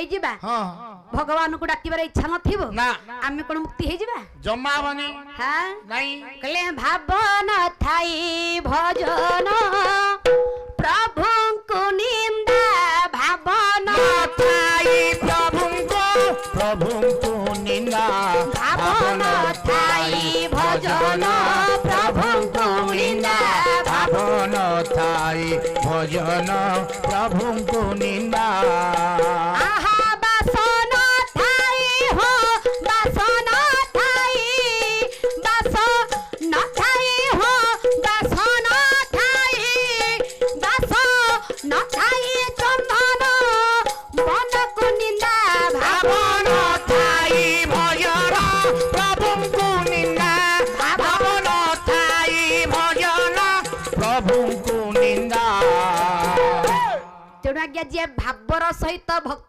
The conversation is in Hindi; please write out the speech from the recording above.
नहीं जिबा हां भगवान को डाकिबार इच्छा नथिबो ना आमे कोन मुक्ति हे जिबा जम्मा बनी हां नहीं कले भावन थाई भजन प्रभु को निंदा भावन थाई प्रभु को निंदा भावन थाई भजन प्रभु को निंदा भावन थाई भजन प्रभु को निंदा आहा बासन थाई हो बासन थाई बास न थाई हो बासन थाई बास न थाई चंदन मन को निंदा भावन थाई भजन प्रभु को निंदा भावन थाई भजन प्रभु को निंदा तेणु आज्ञा जे भावर सहित भक्ति